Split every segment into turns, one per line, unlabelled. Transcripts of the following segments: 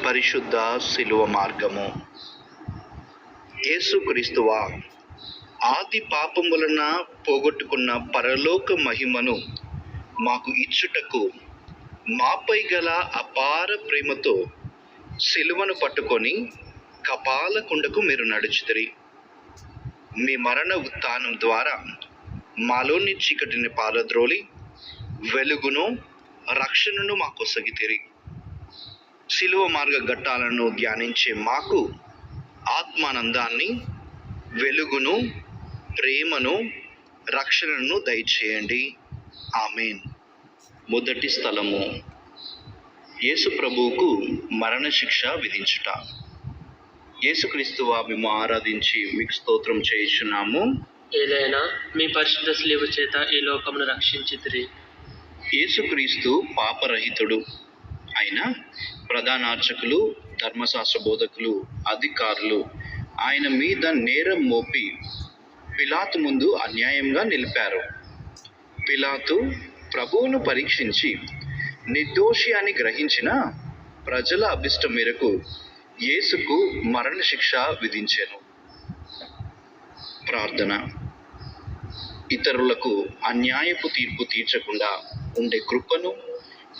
పరిశుద్ధ శిలువ మార్గము. యేసుక్రీస్తువా, ఆది పాపం వలన పోగొట్టుకున్న పరలోక మహిమను మాకు ఇచ్చుటకు మాపై గల అపార ప్రేమతో శిలువను పట్టుకొని కపాలకుండకు మీరు నడుచుతిరి. మీ మరణ ఉత్థానం ద్వారా మాలోని చీకటిని పారద్రోలి వెలుగును రక్షణను మాకొసగితిరి. శిలువ మార్గ ఘట్టాలను ధ్యానించే మాకు ఆత్మానందాన్ని, వెలుగును, ప్రేమను, రక్షణను దయచేయండి. ఆమేన్. మొదటి స్థలము, యేసు ప్రభువుకు మరణశిక్ష విధించుట. యేసుక్రీస్తువా, మేము ఆరాధించి మీకు స్తోత్రం చేయుచున్నాము.
ఏలైనా మీ పరిశుద్ధ శిలువ చేత ఈ లోకమును రక్షించితిరి.
యేసుక్రీస్తు పాపరహితుడు. అయినా ప్రధానార్చకులు, ధర్మశాస్త్ర బోధకులు, అధికారులు ఆయన మీద నేరం మోపి పిలాతు ముందు అన్యాయంగా నిలిపారు. పిలాతు ప్రభువును పరీక్షించి నిర్దోషి అని గ్రహించిన ప్రజల అభిష్టం మేరకు యేసుకు మరణశిక్ష విధించెను. ప్రార్థన. ఇతరులకు అన్యాయపు తీర్పు తీర్చకుండా ఉండే కృపను,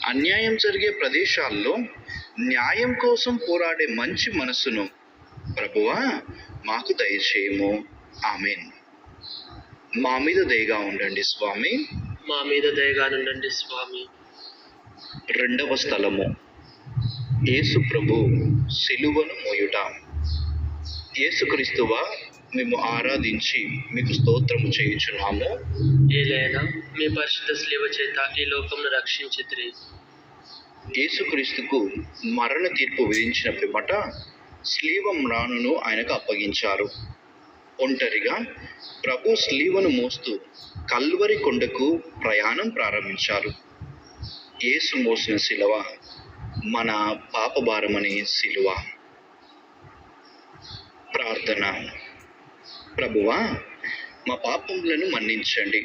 అన్యాయం జరిగే ప్రదేశాల్లో న్యాయం కోసం పోరాడే మంచి మనస్సును ప్రభువా మాకు దయచేయము. ఆమేన్. మా మీద దయగా ఉండండి స్వామి.
మా మీద దయగా ఉండండి స్వామి.
రెండవ స్థలము, యేసు ప్రభు సిలువను మోయుట. యేసుక్రీస్తువా, మేము ఆరాధించి మీకు స్తోత్రము చేయుచున్నాము.
ఏలైనా మీ పరిశుద్ధ శిలువ చేత ఈ లోకమును రక్షించితిరి.
యేసుక్రీస్తుకు మరణ తీర్పు విధించిన పిమ్మట స్లీవ మ్రానును ఆయనకు అప్పగించారు. ఒంటరిగా ప్రభు స్లీవను మోస్తూ కల్వరి కొండకు ప్రయాణం ప్రారంభించారు. యేసు మోసిన శిలువ మన పాపభారమనే శిలువ. ప్రార్థన. ప్రభువా, మా పాపములను మన్నించండి.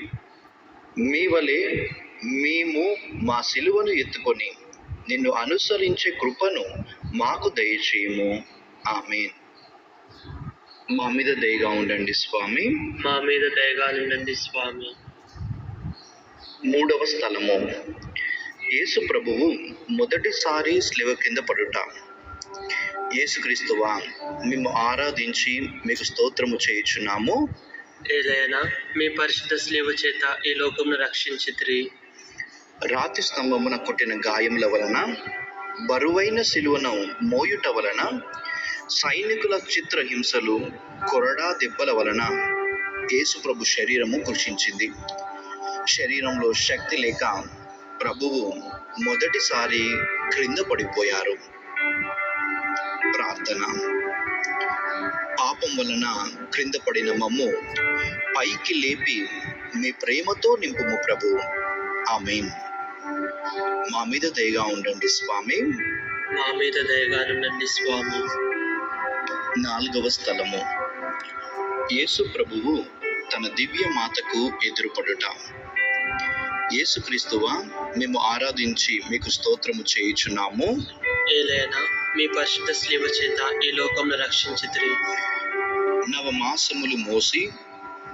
మీ వలె మేము మా శిలువను ఎత్తుకొని నిన్ను అనుసరించే కృపను మాకు దయచేయము. ఆమేన్. మా మీద దయగా ఉండండి స్వామి.
మా మీద దయగా ఉండండి స్వామి.
మూడవ స్థలము, యేసు ప్రభువు మొదటిసారి శిలువ కింద పడుట. యేసుక్రీస్తువా, మేము ఆరాధించి మీకు స్తోత్రము చేయుచున్నాము.
ఏలైనా మీ పరిశుద్ధ శిలువ చేత ఈ లోకమును రక్షించితిరి.
రాతి స్తంభమున కొట్టిన గాయముల వలన, బరువైన శిలువను మోయుట వలన, సైనికుల చిత్రహింసలు, కొరడా దెబ్బల వలన యేసు ప్రభు శరీరము కృషించింది. శరీరంలో శక్తి లేక ప్రభువు మొదటిసారి క్రింద పడిపోయారు. ప్రార్థన. పాపం వలన క్రింద పడిన మమ్ము పైకి లేపి మీ ప్రేమతో నింపుము ప్రభు. ఆమేన్. మా మీద దయగా ఉండండి స్వామి.
మా మీద దయగా ఉండండి స్వామి.
నాలుగవ స్థలము, యేసు ప్రభువు తన దివ్య మాతకు ఎదురుపడుట. యేసుక్రీస్తువా, మేము ఆరాధించి మీకు స్తోత్రము చేయుచున్నాము.
ఏలైనా మీ పరిశుద్ధ శిలువ చేత ఈ లోకమును రక్షించితిరి.
నవమాసములు మోసి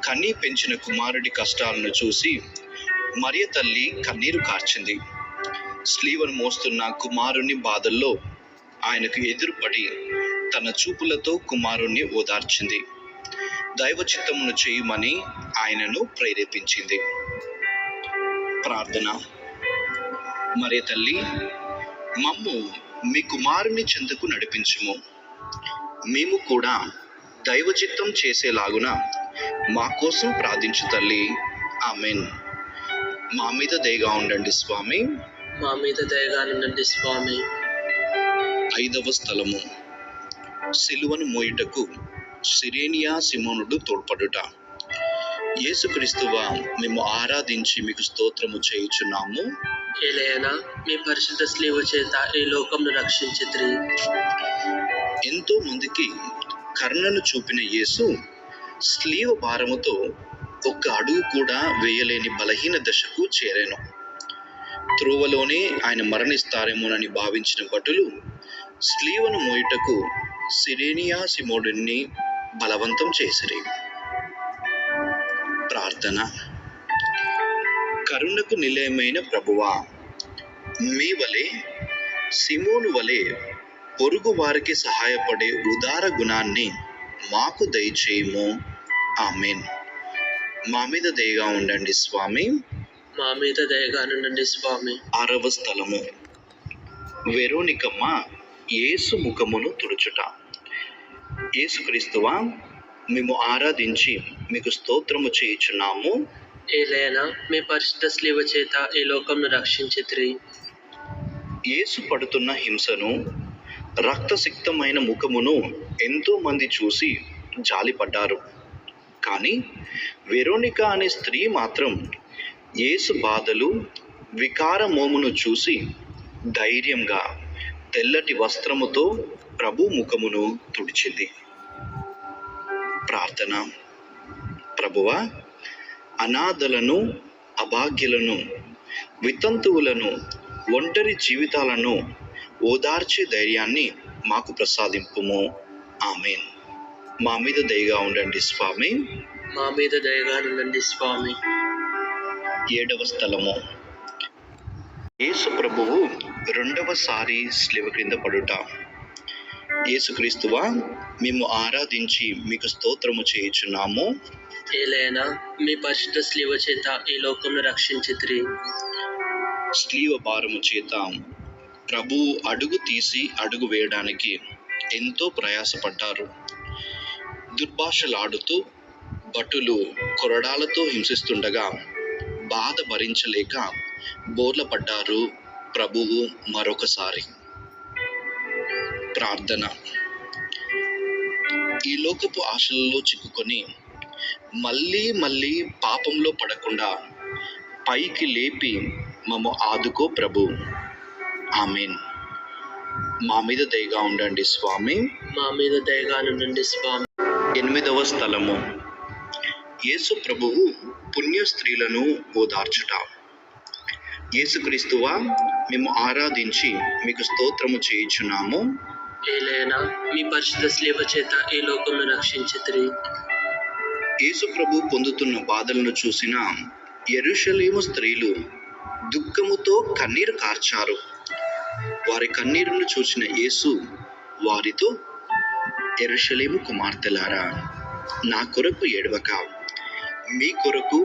కన్నీ పెంచిన కుమారుడి కష్టాలను చూసి మరియ తల్లి కన్నీరు కార్చింది. స్లీవను మోస్తున్న కుమారుని బాధల్లో ఆయనకు ఎదురుపడి తన చూపులతో కుమారుణ్ణి ఓదార్చింది. దైవ చిత్తమును చేయమని ఆయనను ప్రేరేపించింది. ప్రార్థన. మరియ తల్లి, మమ్ము మీ కుమారుని చెంతకు నడిపించుము. మేము కూడా దైవ చిత్తం చేసేలాగున మా కోసం ప్రార్థించు తల్లి. ఆమేన్. మా మీద దయగా ఉండండి స్వామి.
మా మీద దయగా ఉండండి స్వామి.
ఐదవ స్థలము, సిలువను మోయుటకు సిరేనియా సిమోనుడు తోడ్పడుట. యేసుక్రీస్తువా, మేము ఆరాధించి మీకు స్తోత్రము చేయుచున్నాము.
ఏలైనా మీ పరిశుద్ధ శిలువ చేత ఈ లోకమును రక్షించితిరి.
ఎంతో మందికి కరుణను చూపిన యేసు స్లీవ భారముతో ఒక్క అడుగు కూడా వేయలేని బలహీన దశకు చేరాను. త్రోవలోనే ఆయన మరణిస్తారేమోనని భావించిన భటులు స్లీవను మోయుటకు సిరేనియా సిమోనుని బలవంతం చేసిరి. ప్రార్థన. కరుణకు నిలయమైన ప్రభువా, మీ వలె సిమోను వలె పొరుగు వారికి సహాయపడే ఉదార గుణాన్ని మాకు దయచేయము. ఆమేన్. మా మీద దయగా ఉండండి స్వామి.
మా మీద దయగా నుండండి స్వామి.
6వ స్థలము. వెరోనికమ్మ యేసు ముఖమును తుడుచుట. యేసుక్రీస్తువా, మేము ఆరాధించి మీకు స్తోత్రము చేయుచున్నాము.
ఏలైనా మీ పరిశుద్ధ స్లీవ చేత ఈ లోకంను రక్షించితిరి.
యేసు పడుతున్న హింసను, రక్తసిక్తమైన ముఖమును ఎంతో మంది చూసి జాలిపడ్డారు. కానీ వెరోనిక అనే స్త్రీ మాత్రం యేసు బాధలు, వికార మోమును చూసి ధైర్యంగా తెల్లటి వస్త్రముతో ప్రభు ముఖమును తుడిచింది. ప్రార్థన. ప్రభువా, అనాథలను, అభాగ్యులను, వితంతువులను, ఒంటరి జీవితాలను ఓదార్చే ధైర్యాన్ని మాకు ప్రసాదింపుము. ఆమేన్. మా మీద దయగా ఉండండి స్వామి.
మా మీద దయగా నుండండి స్వామి.
7వ స్థలము. యేసు ప్రభువు రెండవసారి స్లివ క్రింద పడుట. యేసుక్రీస్తువా, మేము ఆరాధించి మీకు స్తోత్రము చేయుచున్నాము.
ఏలైనా మీ పరిశుద్ధ స్లీవ చేత ఈ లోకంను రక్షించితిరి.
స్లీవ భారము చేత ప్రభు అడుగు తీసి అడుగు వేయడానికి ఎంతో ప్రయాసపడ్డారు. దుర్భాషలాడుతూ భటులు కొరడాలతో హింసిస్తుండగా బాధ భరించలేక బోర్ల పడ్డారు ప్రభువు మరొకసారి. ప్రార్థన. ఈ లోకపు ఆశలలో చిక్కుకొని మళ్ళీ మళ్ళీ పాపంలో పడకుండా పైకి లేపి మమ్ము ఆదుకో ప్రభు. ఆమేన్. మా మీద దయగా ఉండండి స్వామి.
మా మీద దయగా నుండండి స్వామి.
8వ స్థలము. యేసు ప్రభువు పుణ్య స్త్రీలను ఓదార్చుట. యేసుక్రీస్తువా, మేము ఆరాధించి మీకు స్తోత్రము చేయుచున్నాము.
ఏలైనా మీ పరిశుద్ధ స్లీవ చేత ఈ లోకంను రక్షించితిరి.
యేసు ప్రభు పొందుతున్న బాధలను చూసిన యెరూషలేము స్త్రీలు దుఃఖముతో కన్నీరు కార్చారు. వారి కన్నీరును చూసిన యేసు వారితో, యెరూషలేము కుమార్తెలారా, నా కొరకు ఏడవక మీ కొరకు,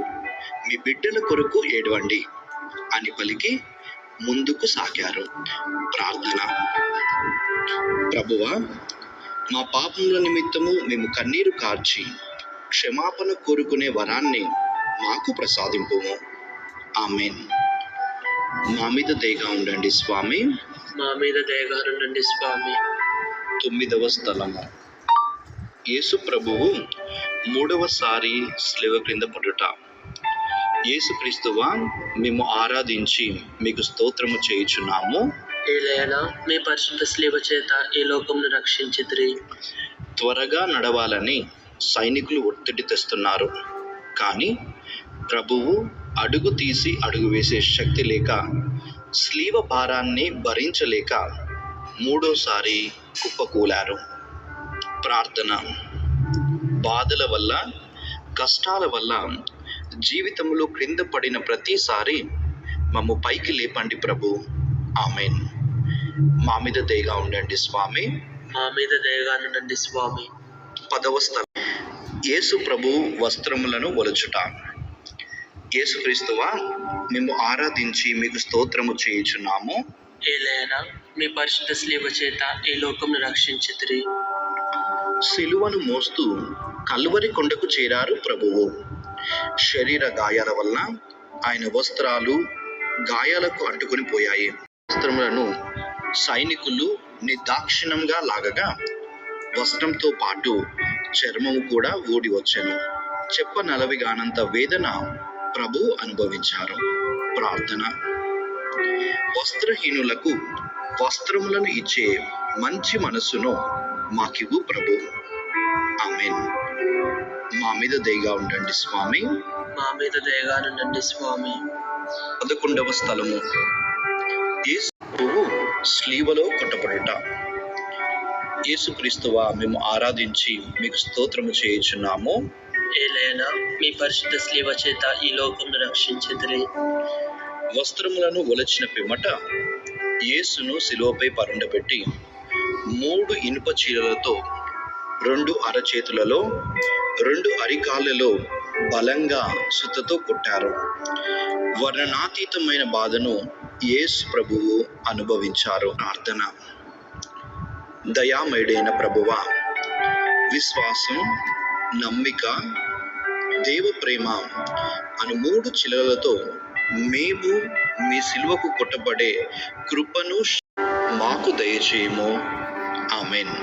మీ బిడ్డల కొరకు ఏడవండి అని పలికి ముందుకు సాగారు. ప్రార్థన. ప్రభువా, మా పాపముల నిమిత్తము మేము కన్నీరు కార్చి క్షమాపణ కోరుకునే వరాన్ని మాకు ప్రసాదింపుము. ఆమేన్. మా మీద దయగా ఉండండి స్వామి.
మా మీద దయగా నుండండి స్వామి.
9వ స్థలము. యేసు ప్రభువు 3వసారి స్లివ క్రింద పడుట. యేసుక్రీస్తువా, మేము ఆరాధించి మీకు స్తోత్రము చేయుచున్నాము.
ఏలైనా మీ పరిశుద్ధ స్లీవ చేత ఈ లోకంను రక్షించితిరి.
త్వరగా నడవాలని సైనికులు ఒత్తిడి తెస్తున్నారు. కానీ ప్రభువు అడుగు తీసి అడుగు వేసే శక్తి లేక, స్లీవ భారాన్ని భరించలేక 3వసారి కుప్పకూలారు. ప్రార్థన. బాధల వల్ల, కష్టాల వల్ల జీవితంలో క్రింద పడిన ప్రతిసారి మమ్ము పైకి లేపండి ప్రభు. ఆమేన్. మా మీద దయగా ఉండండి స్వామి.
మా మీద దయగా నుండండి స్వామి.
10వ స్థలం. యేసు ప్రభు వస్త్రములను ఒలుచుట. యేసుక్రీస్తువా, మేము ఆరాధించి మీకు స్తోత్రము చేయుచున్నాము.
ఏలైనా మీ పరిశుద్ధ స్లీవ చేత ఈ లోకంను రక్షించితిరి.
సిలువను మోస్తూ కల్వరి కొండకు చేరారు ప్రభువు. శరీర గాయాల వల్ల ఆయన వస్త్రాలు గాయాలకు అంటుకొని పోయాయి. వస్త్రములను సైనికులు నిర్దాక్షిణ్యంగా లాగగా వస్త్రంతో పాటు చర్మము కూడా ఊడి వచ్చెను. చెప్పనలవిగానంత వేదన ప్రభు అనుభవించారు. ప్రార్థన. వస్త్రహీనులకు వస్త్రములను ఇచ్చే మంచి మనస్సును మాకివ్వు ప్రభు. ఆమేన్. మా మీద దయగా ఉండండి స్వామి.
మా మీద దయగా నుండండి స్వామి.
11వ స్థలము. యేసు ప్రభువు స్లీవలో కొట్టబడుట. యేసుక్రీస్తువా, మేము ఆరాధించి మీకు స్తోత్రము చేయుచున్నాము.
ఏలైనా మీ పరిశుద్ధ స్లీవ చేత ఈ లోకమును రక్షించితిరి.
వస్త్రములను ఒలచిన పిమ్మట యేసును శిలువపై పరుండబెట్టి 3 ఇనుప చీలలతో 2 అరచేతులలో 2 అరికాళ్ళలో బలంగా సుత్తతో కొట్టారు. వర్ణనాతీతమైన బాధను యేసు ప్రభువు అనుభవించారు. ప్రార్థన. దయామయుడైన ప్రభువా, విశ్వాసం, నమ్మిక, దేవ ప్రేమ అను 3 చిలలతో మేము మీ సిలువకు కొట్టబడే కృపను మాకు దయచేయము. ఆమెన్.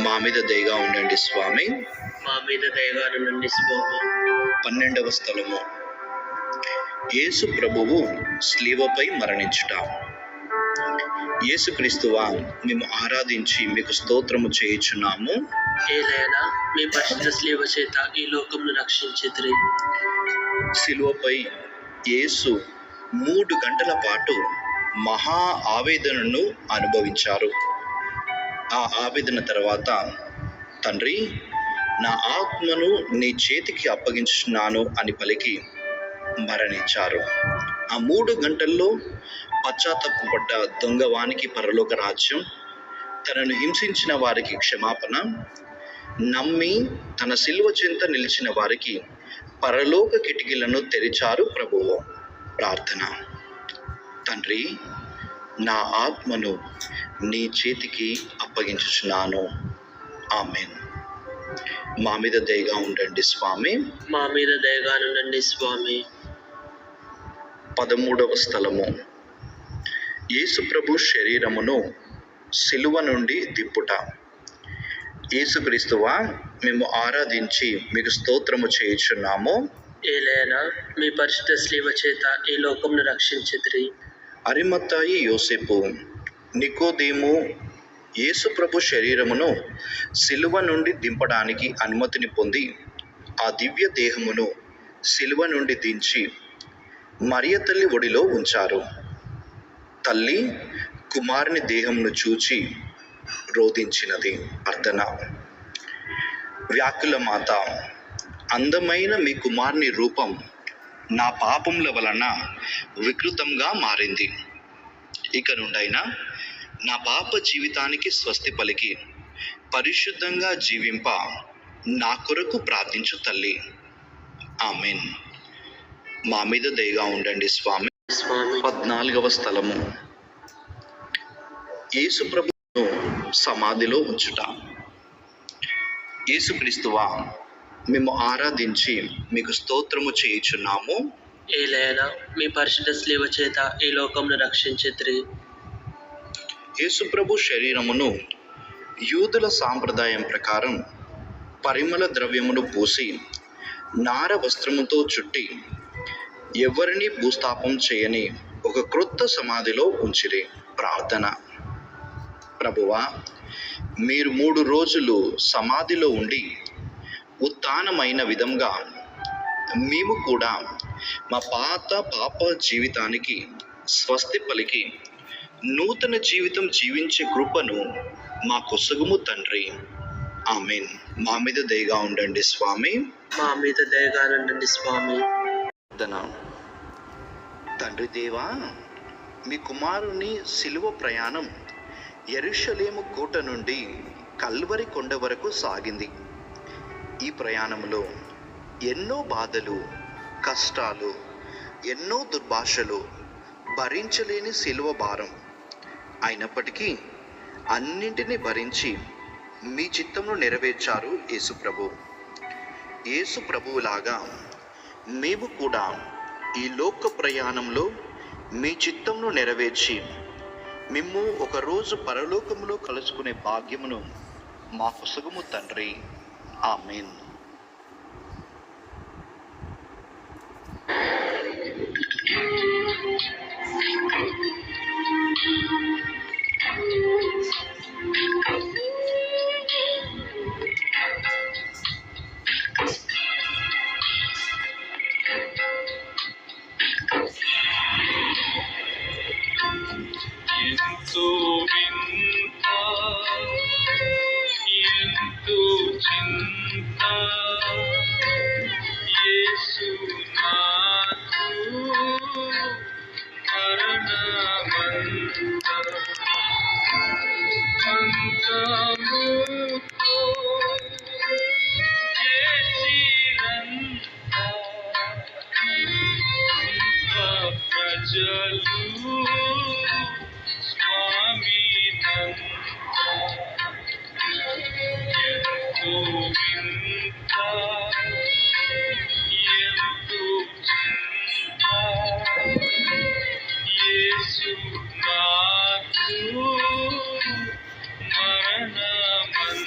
మా మీద దయగా ఉండండి స్వామి.
మా మీద దయగా ఉండండి స్వామి.
12వ స్థలము, యేసు ప్రభువు స్లీవపై మరణించుట. యేసుక్రీస్తువా, మేము ఆరాధించి మీకు స్తోత్రము చేయుచున్నాము.
ఏలైనా మీ పరిశుద్ధ స్లీవ చేత ఈ లోకమును రక్షించితిరి.
శిలువపై యేసు 3 గంటల పాటు మహా ఆవేదనను అనుభవించారు. ఆ ఆవేదన తర్వాత, తండ్రి, నా ఆత్మను నీ చేతికి అప్పగించుచున్నాను అని పలికి మరణించారు. ఆ 3 గంటల్లో పశ్చాత్తాపపడ్డ దొంగవానికి పరలోక రాజ్యం, తనను హింసించిన వారికి క్షమాపణ, నమ్మి తన సిలువ చెంత నిలిచిన వారికి పరలోక కిటికీలను తెరిచారు ప్రభువు. ప్రార్థన. తండ్రి, నా ఆత్మను నీ చేతికి అప్పగించుచున్నాను. ఆమెన్. మా మీద దయగా ఉండండి స్వామి.
మా మీద దయగా ఉండండి స్వామి.
13వ స్థలము, యేసు ప్రభు శరీరమును సిలువ నుండి దిప్పుట. యేసుక్రీస్తువా, మేము ఆరాధించి మీకు స్తోత్రము చేయుచున్నాము.
ఏలైనా మీ పరిశుద్ధ స్లీవ చేత ఈ లోకమును రక్షించితిరి.
అరిమత్తాయి యోసేపు, నికోదేము యేసు ప్రభు శరీరమును సిలువ నుండి దింపడానికి అనుమతిని పొంది ఆ దివ్య దేహమును సిలువ నుండి దించి మరియ తల్లి ఒడిలో ఉంచారు. తల్లి కుమారుని దేహమును చూచి రోధించినది. ప్రార్థన. వ్యాకుల మాత, అందమైన మీ కుమారుని రూపం నా పాపముల వలన వికృతంగా మారింది. ఇక నుండైనా నా పాప జీవితానికి స్వస్తి పలికి పరిశుద్ధంగా జీవింప నా కొరకు ప్రార్థించు తల్లి. ఆమెన్. మా మీద దయగా ఉండండి స్వామి. 14వ స్థలము, యేసు ప్రభువును సమాధిలో ఉంచుట. యేసుక్రీస్తువా, మేము ఆరాధించి మీకు స్తోత్రము చేయుచున్నాము.
ఏలైనా మీ పరిశుద్ధ స్లీవ చేత ఈ లోకమును రక్షించితిరి.
యేసు ప్రభు శరీరమును యూదుల సాంప్రదాయం ప్రకారం పరిమళ ద్రవ్యమును పూసి నార వస్త్రముతో చుట్టి ఎవరిని భూస్థాపం చేయని ఒక క్రొత్త సమాధిలో ఉంచిరి. ప్రార్థన. ప్రభువా, మీరు 3 రోజులు సమాధిలో ఉండి ఉత్థానమైన విధంగా మేము కూడా మా పాత పాప జీవితానికి స్వస్తి పలికి నూతన జీవితం జీవించే కృపను మా కొసగుము తండ్రి. ఆమెన్. మా మీద దయగా ఉండండి స్వామి.
మా మీద దయగా ఉండండి స్వామి.
తండ్రి దేవా, మీ కుమారుని సిలువ ప్రయాణం యెరూషలేము కోట నుండి కల్వరి కొండ వరకు సాగింది. ఈ ప్రయాణంలో ఎన్నో బాధలు, కష్టాలు, ఎన్నో దుర్భాషలు, భరించలేని సిలువ భారం. అయినప్పటికీ అన్నింటినీ భరించి మీ చిత్తమును నెరవేర్చారు యేసుప్రభు. యేసుప్రభువులాగా మేము కూడా ఈ లోక ప్రయాణంలో మీ చిత్తమును నెరవేర్చి మిమ్ము ఒకరోజు పరలోకములో కలుసుకునే భాగ్యమును మా కొసగుము తండ్రి. ఆమెన్.
ఎంతో వింత చింత యేసునాథు మరణమంత అంతముతో చేసిరంత ప్రజలు స్వామి ఎంతో వింత ఎంతో చింత యేసునాథు మరణమంత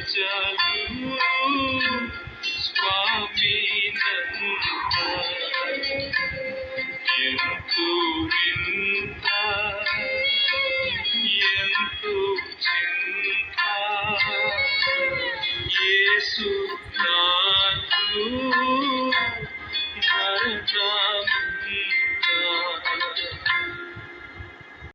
చాలు స్వామి నంద